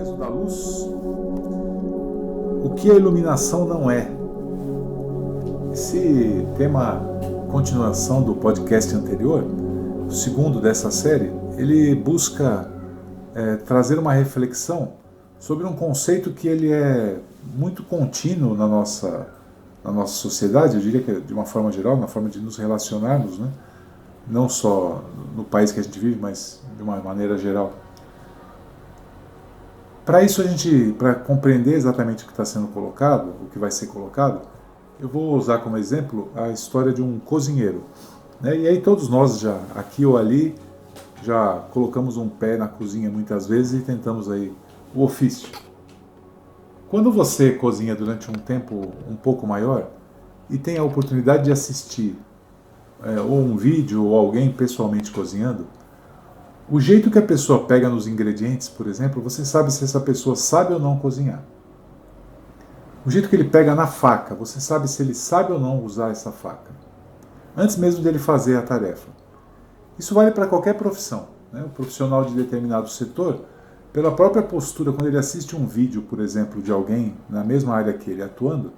peso da luz, o que a iluminação não é. Esse tema, continuação do podcast anterior, o segundo dessa série, ele busca trazer uma reflexão sobre um conceito que ele é muito contínuo na nossa sociedade, eu diria que de uma forma geral, na forma de nos relacionarmos, né? Não só no país que a gente vive, mas de uma maneira geral. Para isso, para compreender exatamente o que está sendo colocado, o que vai ser colocado, eu vou usar como exemplo a história de um cozinheiro, né? E aí todos nós já, aqui ou ali, já colocamos um pé na cozinha muitas vezes e tentamos aí o ofício. Quando você cozinha durante um tempo um pouco maior e tem a oportunidade de assistir ou um vídeo ou alguém pessoalmente cozinhando, o jeito que a pessoa pega nos ingredientes, por exemplo, você sabe se essa pessoa sabe ou não cozinhar. O jeito que ele pega na faca, você sabe se ele sabe ou não usar essa faca, antes mesmo dele fazer a tarefa. Isso vale para qualquer profissão, né? O profissional de determinado setor, pela própria postura, quando ele assiste um vídeo, por exemplo, de alguém na mesma área que ele atuando,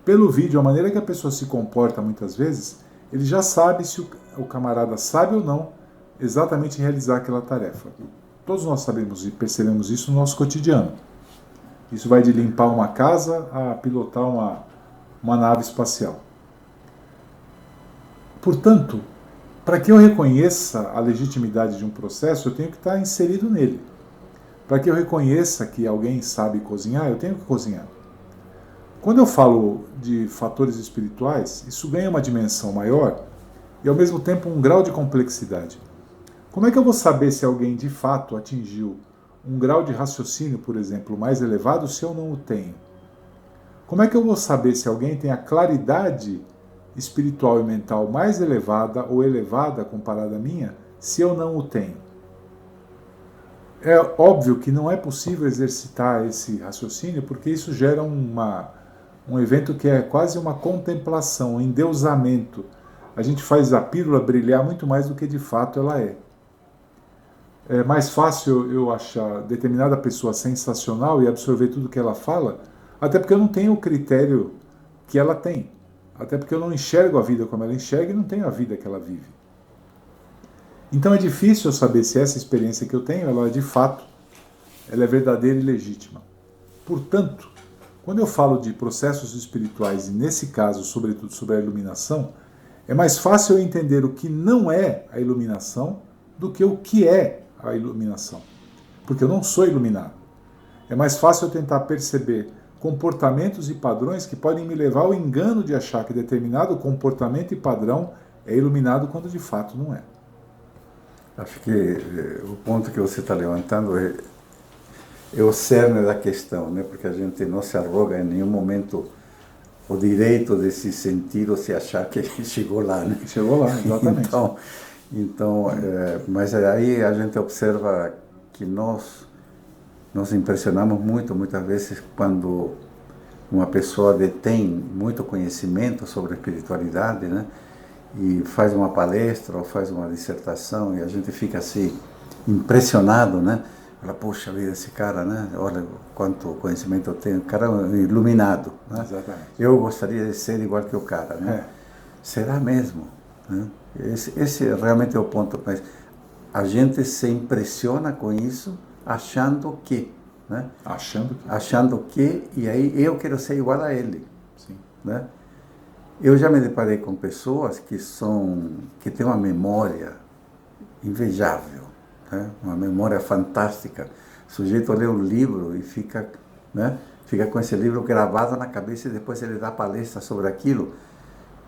pelo vídeo, a maneira que a pessoa se comporta muitas vezes, ele já sabe se o camarada sabe ou não exatamente realizar aquela tarefa. Todos nós sabemos e percebemos isso no nosso cotidiano. Isso vai de limpar uma casa a pilotar uma nave espacial. Portanto, para que eu reconheça a legitimidade de um processo, eu tenho que estar inserido nele. Para que eu reconheça que alguém sabe cozinhar, eu tenho que cozinhar. Quando eu falo de fatores espirituais, isso ganha uma dimensão maior e ao mesmo tempo um grau de complexidade. Como é que eu vou saber se alguém de fato atingiu um grau de raciocínio, por exemplo, mais elevado se eu não o tenho? Como é que eu vou saber se alguém tem a claridade espiritual e mental mais elevada ou elevada comparada à minha se eu não o tenho? É óbvio que não é possível exercitar esse raciocínio porque isso gera um evento que é quase uma contemplação, um endeusamento. A gente faz a pílula brilhar muito mais do que de fato ela é. É mais fácil eu achar determinada pessoa sensacional e absorver tudo que ela fala, até porque eu não tenho o critério que ela tem. Até porque eu não enxergo a vida como ela enxerga e não tenho a vida que ela vive. Então é difícil eu saber se essa experiência que eu tenho, ela de fato, ela é verdadeira e legítima. Portanto, quando eu falo de processos espirituais, e nesse caso, sobretudo sobre a iluminação, é mais fácil eu entender o que não é a iluminação do que o que é a iluminação. Porque eu não sou iluminado. É mais fácil eu tentar perceber comportamentos e padrões que podem me levar ao engano de achar que determinado comportamento e padrão é iluminado quando de fato não é. Acho que o ponto que você está levantando é o cerne da questão, né? Porque a gente não se arroga em nenhum momento o direito de se sentir ou se achar que chegou lá, né? Chegou lá, exatamente. Mas aí a gente observa que nós nos impressionamos muitas vezes quando uma pessoa detém muito conhecimento sobre espiritualidade, né? E faz uma palestra ou faz uma dissertação e a gente fica assim impressionado, né? Fala, poxa vida, esse cara, né? Olha quanto conhecimento eu tenho, o cara é iluminado, né? Exatamente. Eu gostaria de ser igual que o cara, né? Será mesmo? Né? Esse realmente é o ponto. Mas a gente se impressiona com isso, achando que, né? Achando que, e aí eu quero ser igual a ele. Sim. Né? Eu já me deparei com pessoas que têm uma memória invejável, né? Uma memória fantástica. O sujeito lê um livro e fica com esse livro gravado na cabeça e depois ele dá palestra sobre aquilo.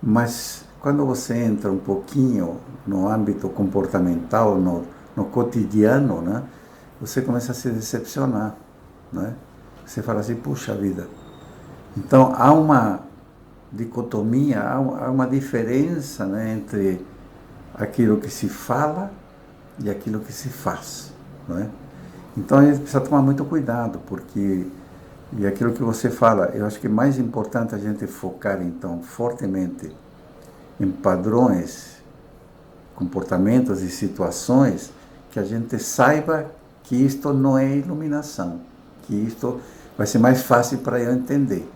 Mas quando você entra um pouquinho no âmbito comportamental, no cotidiano, né? Você começa a se decepcionar, né? Você fala assim, puxa vida. Então há uma dicotomia, há uma diferença, né, entre aquilo que se fala e aquilo que se faz, não é? Então a gente precisa tomar muito cuidado, porque, e aquilo que você fala, eu acho que é mais importante a gente focar então fortemente em padrões, comportamentos e situações que a gente saiba que isto não é iluminação, que isto vai ser mais fácil para eu entender,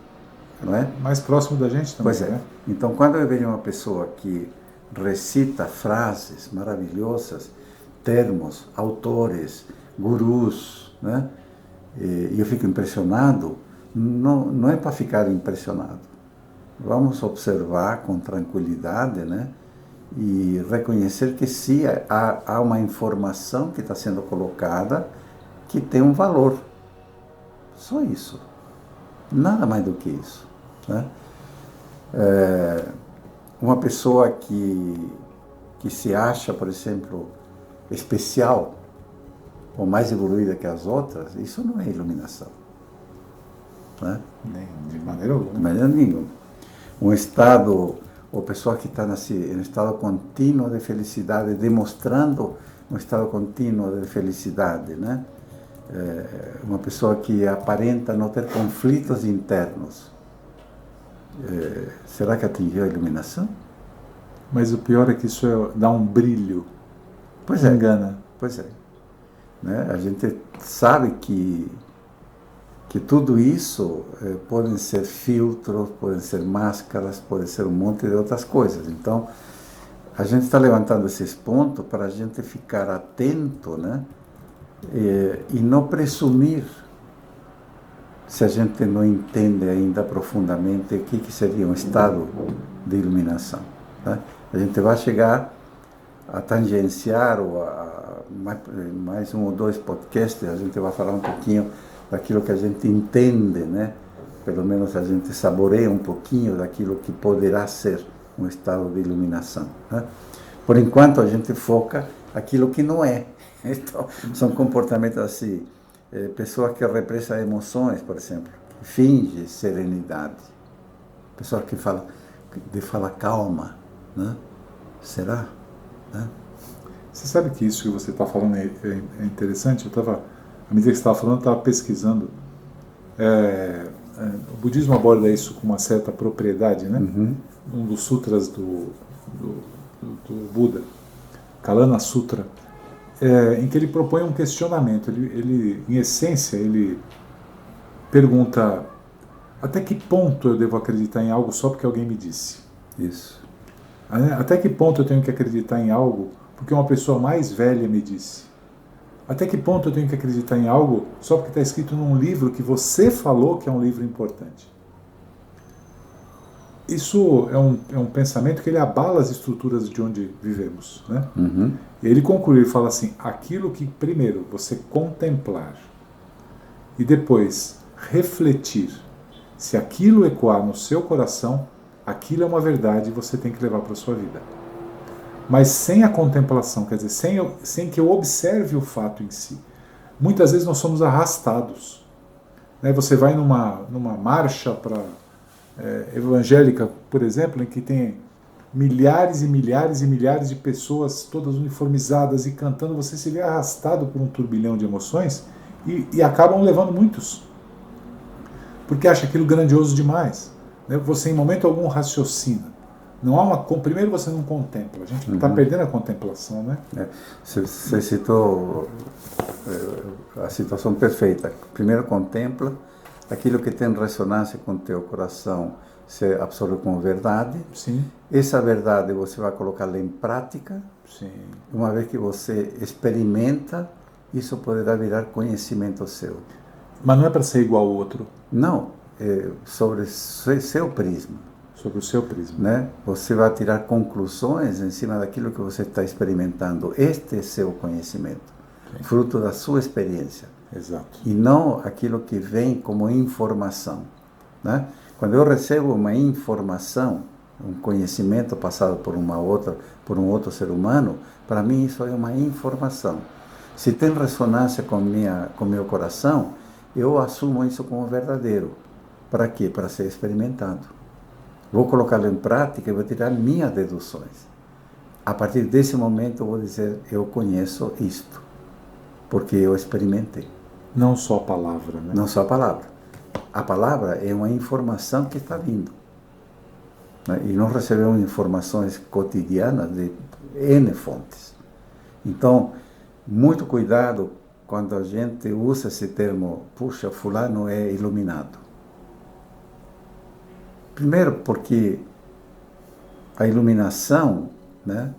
não é? Mais próximo da gente também, Pois é. né? Então, quando eu vejo uma pessoa que recita frases maravilhosas, termos, autores, gurus, né? E eu fico impressionado, não é para ficar impressionado. Vamos observar com tranquilidade, né? E reconhecer que sim, há uma informação que está sendo colocada que tem um valor. Só isso. Nada mais do que isso, né? Uma pessoa que se acha, por exemplo, especial ou mais evoluída que as outras, isso não é iluminação, né? Nem de maneira alguma. De maneira nenhuma. Um estado, ou pessoa que está em estado contínuo de felicidade, demonstrando um estado contínuo de felicidade, né? Uma pessoa que aparenta não ter conflitos internos. Será que atingiu a iluminação? Mas o pior é que isso dá um brilho. Pois é. Engana. Pois é. Né? A gente sabe que tudo isso podem ser filtros, podem ser máscaras, podem ser um monte de outras coisas. Então, a gente está levantando esses pontos para a gente ficar atento, né? E não presumir, se a gente não entende ainda profundamente o que seria um estado de iluminação, né? A gente vai chegar a tangenciar ou mais um ou dois podcasts, a gente vai falar um pouquinho daquilo que a gente entende, né? Pelo menos a gente saboreia um pouquinho daquilo que poderá ser um estado de iluminação, né? Por enquanto a gente foca aquilo que não é. Então, são comportamentos assim, pessoas que repressam emoções, por exemplo, finge serenidade, pessoas que fala calma, né? Será? Né? Você sabe que isso que você está falando é interessante? À medida que você estava falando, eu estava pesquisando. O budismo aborda isso com uma certa propriedade, né? Uhum. Um dos sutras do Buda, Kalana Sutra, em que ele propõe um questionamento. Ele, em essência, ele pergunta: até que ponto eu devo acreditar em algo só porque alguém me disse? Isso. Até que ponto eu tenho que acreditar em algo porque uma pessoa mais velha me disse? Até que ponto eu tenho que acreditar em algo só porque está escrito num livro que você falou que é um livro importante? Isso é um pensamento que ele abala as estruturas de onde vivemos, né? Uhum. E ele conclui, ele fala assim: aquilo que primeiro você contemplar e depois refletir, se aquilo ecoar no seu coração, aquilo é uma verdade e você tem que levar para a sua vida. Mas sem a contemplação, quer dizer, sem que eu observe o fato em si. Muitas vezes nós somos arrastados, né? Você vai numa marcha evangélica, por exemplo, em que tem milhares e milhares e milhares de pessoas todas uniformizadas e cantando, você se vê arrastado por um turbilhão de emoções e acabam levando muitos, porque acha aquilo grandioso demais, né? Você em momento algum raciocina. Não há primeiro você não contempla, a gente está perdendo a contemplação, né? Você citou a situação perfeita. Primeiro contempla aquilo que tem ressonância com o teu coração, você absorve como verdade. Sim. Essa verdade você vai colocá-la em prática. Sim. Uma vez que você experimenta, isso poderá virar conhecimento seu. Mas não é para ser igual ao outro. Não, sobre seu prisma. Sobre o seu prisma. Né? Você vai tirar conclusões em cima daquilo que você está experimentando. Este é seu conhecimento, sim, fruto da sua experiência. Exato. E não aquilo que vem como informação, né? Quando eu recebo uma informação, um conhecimento passado por um outro ser humano, para mim isso é uma informação. Se tem ressonância com meu coração, eu assumo isso como verdadeiro. Para quê? Para ser experimentado. Vou colocá-lo em prática e vou tirar minhas deduções. A partir desse momento eu vou dizer: eu conheço isto, porque eu experimentei. Não só a palavra, né? Não só a palavra. A palavra é uma informação que está vindo, né? E nós recebemos informações cotidianas de N fontes. Então, muito cuidado quando a gente usa esse termo, puxa, fulano é iluminado. Primeiro porque a iluminação, né,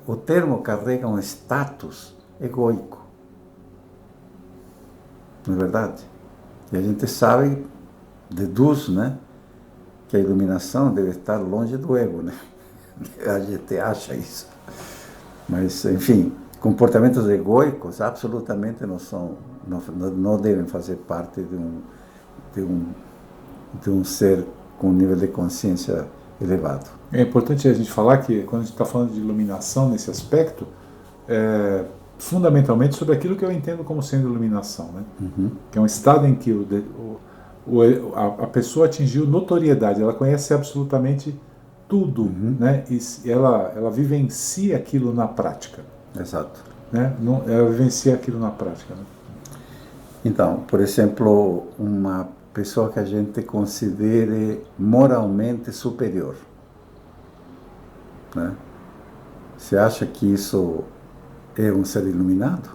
o termo carrega um status egoico. Não é verdade? E a gente sabe, deduz, né, que a iluminação deve estar longe do ego, né? A gente acha isso. Mas, enfim, comportamentos egoicos absolutamente não devem fazer parte de um ser com um nível de consciência elevado. É importante a gente falar que, quando a gente está falando de iluminação nesse aspecto, fundamentalmente sobre aquilo que eu entendo como sendo iluminação, né? Que é um estado em que a pessoa atingiu notoriedade, ela conhece absolutamente tudo, né? E ela vivencia aquilo na prática. Exato. Né? Ela vivencia aquilo na prática. Né? Então, por exemplo, uma pessoa que a gente considere moralmente superior, né? Você acha que isso é um ser iluminado?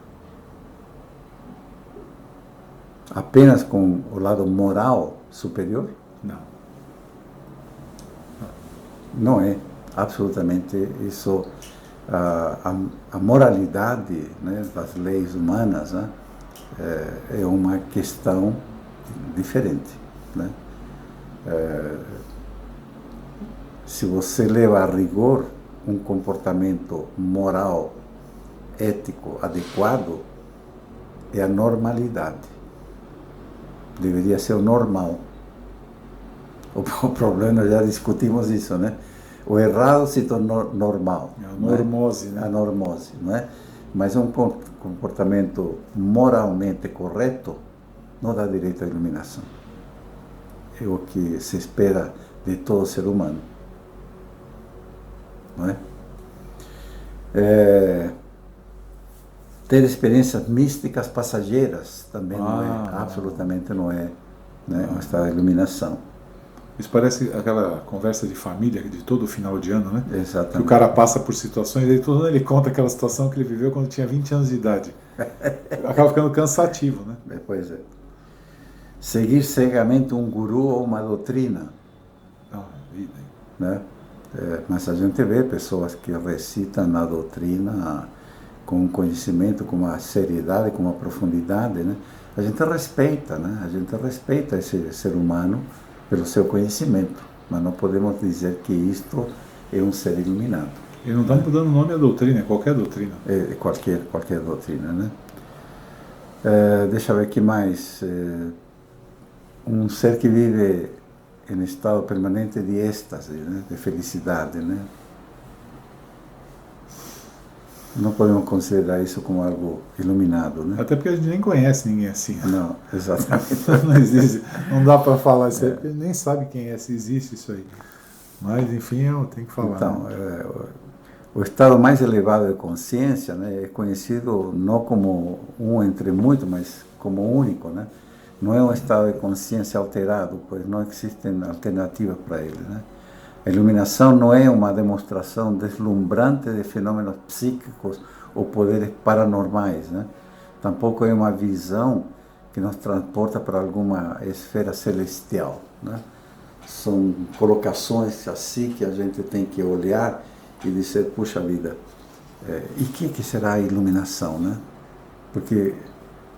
Apenas com o lado moral superior? Não. Não é. Absolutamente. Isso, a moralidade, né, das leis humanas, né, é uma questão diferente, né? Se você leva a rigor um comportamento moral, ético, adequado, é a normalidade. Deveria ser o normal. O problema, já discutimos isso, né? O errado se tornou normal. É a normose, né? A normose, não é? Mas um comportamento moralmente correto não dá direito à iluminação. É o que se espera de todo ser humano. Não é? Ter experiências místicas passageiras também não é, absolutamente não é, né, um estado de iluminação. Isso parece aquela conversa de família de todo final de ano, né? Exatamente. Que o cara passa por situações e todo ano ele conta aquela situação que ele viveu quando tinha 20 anos de idade. Acaba ficando cansativo, né? Pois é. Seguir cegamente um guru ou uma doutrina. Não, vida. Né? Mas a gente vê pessoas que recitam a doutrina com conhecimento, com uma seriedade, com uma profundidade, né? A gente respeita, né? A gente respeita esse ser humano pelo seu conhecimento, mas não podemos dizer que isto é um ser iluminado. E não estamos dando nome à doutrina, é qualquer doutrina. Qualquer doutrina, né? Deixa eu ver aqui mais. Um ser que vive em estado permanente de êxtase, né? De felicidade, né? Não podemos considerar isso como algo iluminado, né? Até porque a gente nem conhece ninguém assim. Não, exatamente. Não existe, não dá para falar isso aí, porque a gente nem sabe quem é, se existe isso aí. Mas, enfim, eu tenho que falar. Então, né? O estado mais elevado de consciência, né, é conhecido não como um entre muitos, mas como único, né? Não é um estado de consciência alterado, pois não existem alternativas para ele, né? A iluminação não é uma demonstração deslumbrante de fenômenos psíquicos ou poderes paranormais, né? Tampouco é uma visão que nos transporta para alguma esfera celestial, né? São colocações assim que a gente tem que olhar e dizer, puxa vida, e que será a iluminação, né? Porque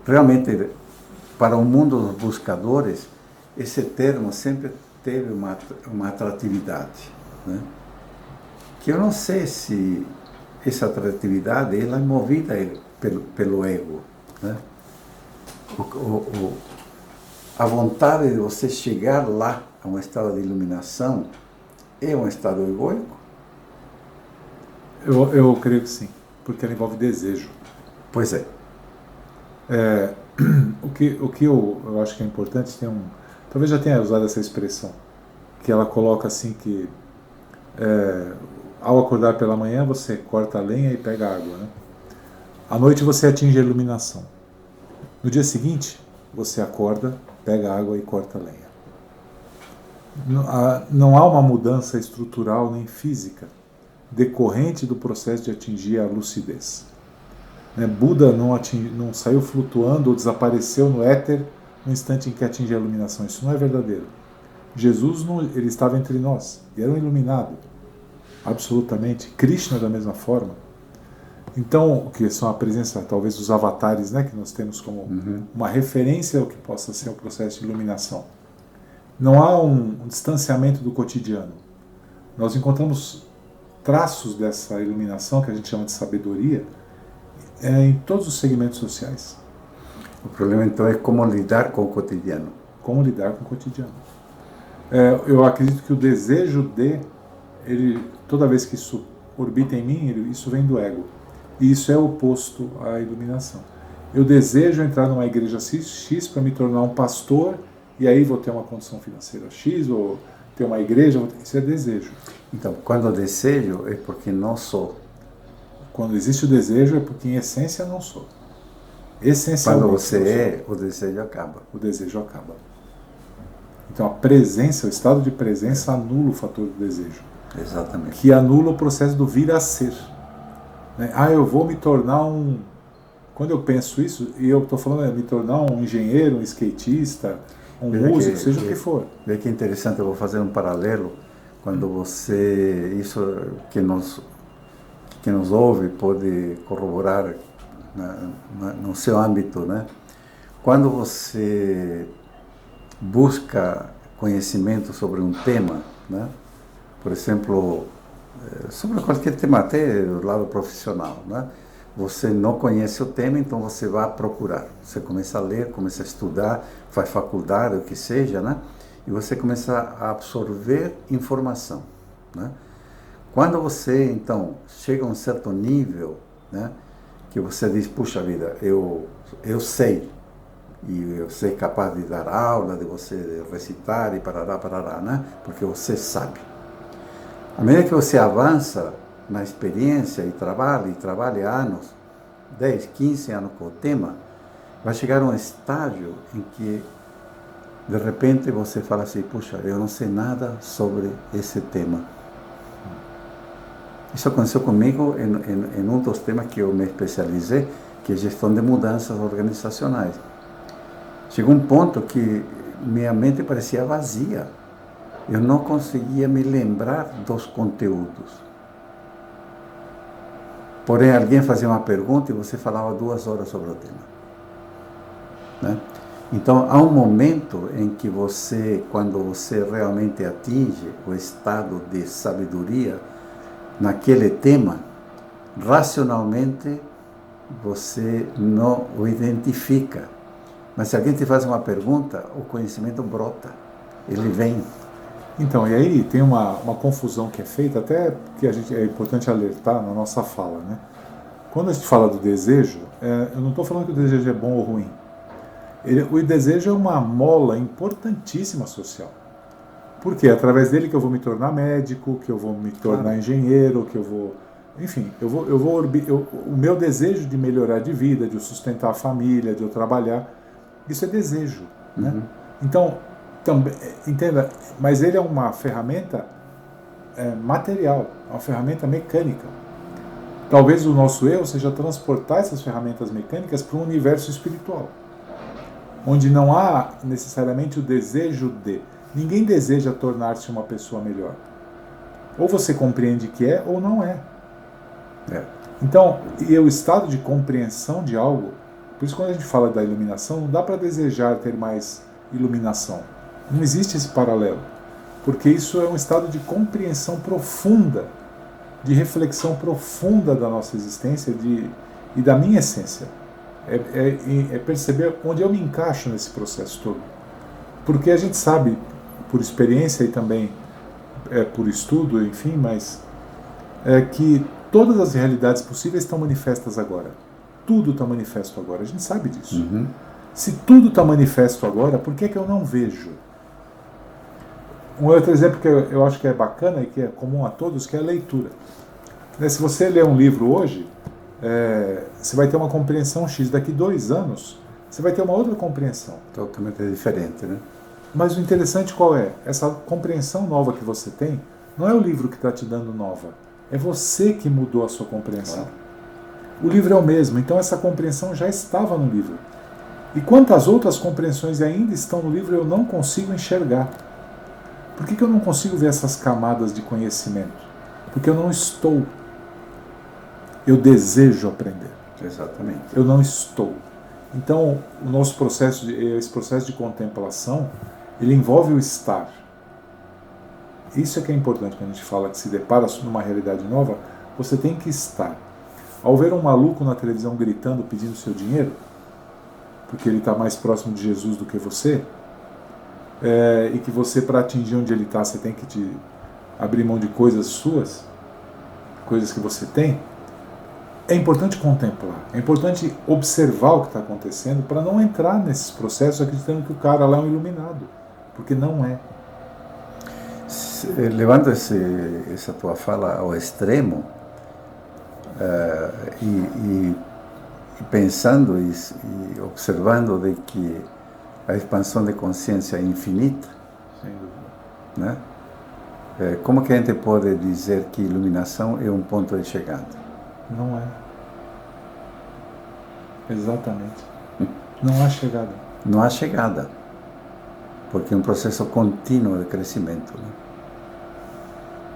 realmente, para o mundo dos buscadores, esse termo sempre teve uma atratividade, né? Que eu não sei se essa atratividade ela é movida pelo ego, né? A vontade de você chegar lá a um estado de iluminação é um estado egoico? Eu creio que sim, porque ela envolve desejo. Pois é. O que eu acho que é importante, talvez já tenha usado essa expressão, que ela coloca assim que ao acordar pela manhã você corta a lenha e pega a água, né? À noite você atinge a iluminação. No dia seguinte você acorda, pega a água e corta a lenha. Não há uma mudança estrutural nem física decorrente do processo de atingir a lucidez. Buda não saiu flutuando ou desapareceu no éter no instante em que atinge a iluminação. Isso não é verdadeiro. Jesus, ele estava entre nós e era um iluminado, absolutamente. Krishna da mesma forma. Então, que são a presença, talvez, dos avatares, que nós temos como uma referência ao que possa ser o processo de iluminação. Não há um distanciamento do cotidiano. Nós encontramos traços dessa iluminação, que a gente chama de sabedoria, em todos os segmentos sociais. O problema, então, é como lidar com o cotidiano. Como lidar com o cotidiano. Eu acredito que o desejo toda vez que isso orbita em mim, isso vem do ego. E isso é oposto à iluminação. Eu desejo entrar numa igreja X para me tornar um pastor, e aí vou ter uma condição financeira X, ou ter uma igreja, isso é desejo. Então, quando eu desejo, é porque não sou. Quando existe o desejo, é porque em essência não sou. Essencialmente. Quando você é, o desejo acaba. O desejo acaba. Então a presença, o estado de presença anula o fator do desejo. Exatamente. Que anula o processo do vir a ser. Eu vou me tornar um... Quando eu penso isso, e eu estou falando me tornar um engenheiro, um skatista, um músico, seja o que for. Vê que interessante, eu vou fazer um paralelo. Quando você... Isso que nos ouve pode corroborar no seu âmbito, Quando você busca conhecimento sobre um tema, por exemplo, sobre qualquer tema, até do lado profissional, você não conhece o tema, então você vai procurar. Você começa a ler, começa a estudar, faz faculdade, o que seja, e você começa a absorver informação. Quando você, então, chega a um certo nível, que você diz, puxa vida, eu sei, e eu sei capaz de dar aula, de você recitar e parará, porque você sabe. À medida que você avança na experiência e trabalha anos, 10, 15 anos com o tema, vai chegar um estágio em que, de repente, você fala assim, puxa, eu não sei nada sobre esse tema. Isso aconteceu comigo em um dos temas que eu me especializei, que é gestão de mudanças organizacionais. Chegou um ponto que minha mente parecia vazia. Eu não conseguia me lembrar dos conteúdos. Porém, alguém fazia uma pergunta e você falava 2 horas sobre o tema. Então, há um momento em que quando você realmente atinge o estado de sabedoria naquele tema, racionalmente você não o identifica. Mas se alguém te faz uma pergunta, o conhecimento brota, ele vem. Então, e aí tem uma confusão que é feita, até que é importante alertar na nossa fala, Quando a gente fala do desejo, eu não estou falando que o desejo é bom ou ruim. O desejo é uma mola importantíssima social. Porque é através dele que eu vou me tornar médico, que eu vou me tornar engenheiro, que eu vou... Enfim, o meu desejo de melhorar de vida, de eu sustentar a família, de eu trabalhar, isso é desejo. Então, também, entenda, mas ele é uma ferramenta material, uma ferramenta mecânica. Talvez o nosso erro seja transportar essas ferramentas mecânicas para um universo espiritual, onde não há necessariamente o desejo de... Ninguém deseja tornar-se uma pessoa melhor. Ou você compreende que é, ou não é. Então, e o estado de compreensão de algo, por isso quando a gente fala da iluminação, não dá para desejar ter mais iluminação. Não existe esse paralelo. Porque isso é um estado de compreensão profunda, de reflexão profunda da nossa existência e da minha essência. É perceber onde eu me encaixo nesse processo todo. Porque a gente sabe, por experiência e também por estudo, enfim, mas que todas as realidades possíveis estão manifestas agora. Tudo está manifesto agora, a gente sabe disso. Se tudo está manifesto agora, por que eu não vejo? Um outro exemplo que eu acho que é bacana e que é comum a todos, que é a leitura. Se você ler um livro hoje, você vai ter uma compreensão X. Daqui 2 anos, você vai ter uma outra compreensão. Totalmente diferente, Mas o interessante qual é? Essa compreensão nova que você tem, não é o livro que está te dando nova. É você que mudou a sua compreensão. O livro é o mesmo, então essa compreensão já estava no livro. E quantas outras compreensões ainda estão no livro eu não consigo enxergar. Por que eu não consigo ver essas camadas de conhecimento? Porque eu não estou. Eu desejo aprender. Exatamente. Eu não estou. Então, o nosso processo, esse processo de contemplação, ele envolve o estar. Isso é que é importante quando a gente fala que se depara numa realidade nova, você tem que estar. Ao ver um maluco na televisão gritando, pedindo seu dinheiro, porque ele está mais próximo de Jesus do que você, e que você, para atingir onde ele está, você tem que abrir mão de coisas suas, coisas que você tem, é importante contemplar, é importante observar o que está acontecendo para não entrar nesses processos acreditando que o cara lá é um iluminado, porque não é. Levando essa tua fala ao extremo, e pensando e observando de que a expansão de consciência é infinita, Sem dúvida. né? Como que a gente pode dizer que iluminação é um ponto de chegada? Não é. Exatamente. Não há chegada. Não há chegada, porque é um processo contínuo de crescimento, né?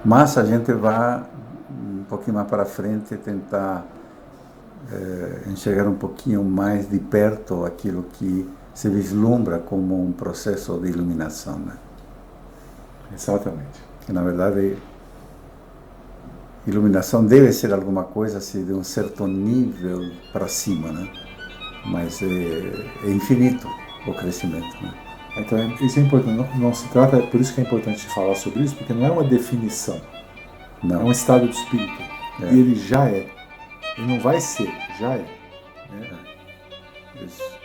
Mas a gente vai um pouquinho mais para frente tentar enxergar um pouquinho mais de perto aquilo que se vislumbra como um processo de iluminação, né? Exatamente. Que, na verdade, iluminação deve ser alguma coisa assim, de um certo nível para cima, né? Mas é infinito o crescimento, né? Então, isso é importante. Não se trata, por isso que é importante falar sobre isso, porque não é uma definição. Não. É um estado de espírito. É. E ele já é. Ele não vai ser, já é. Né? Isso.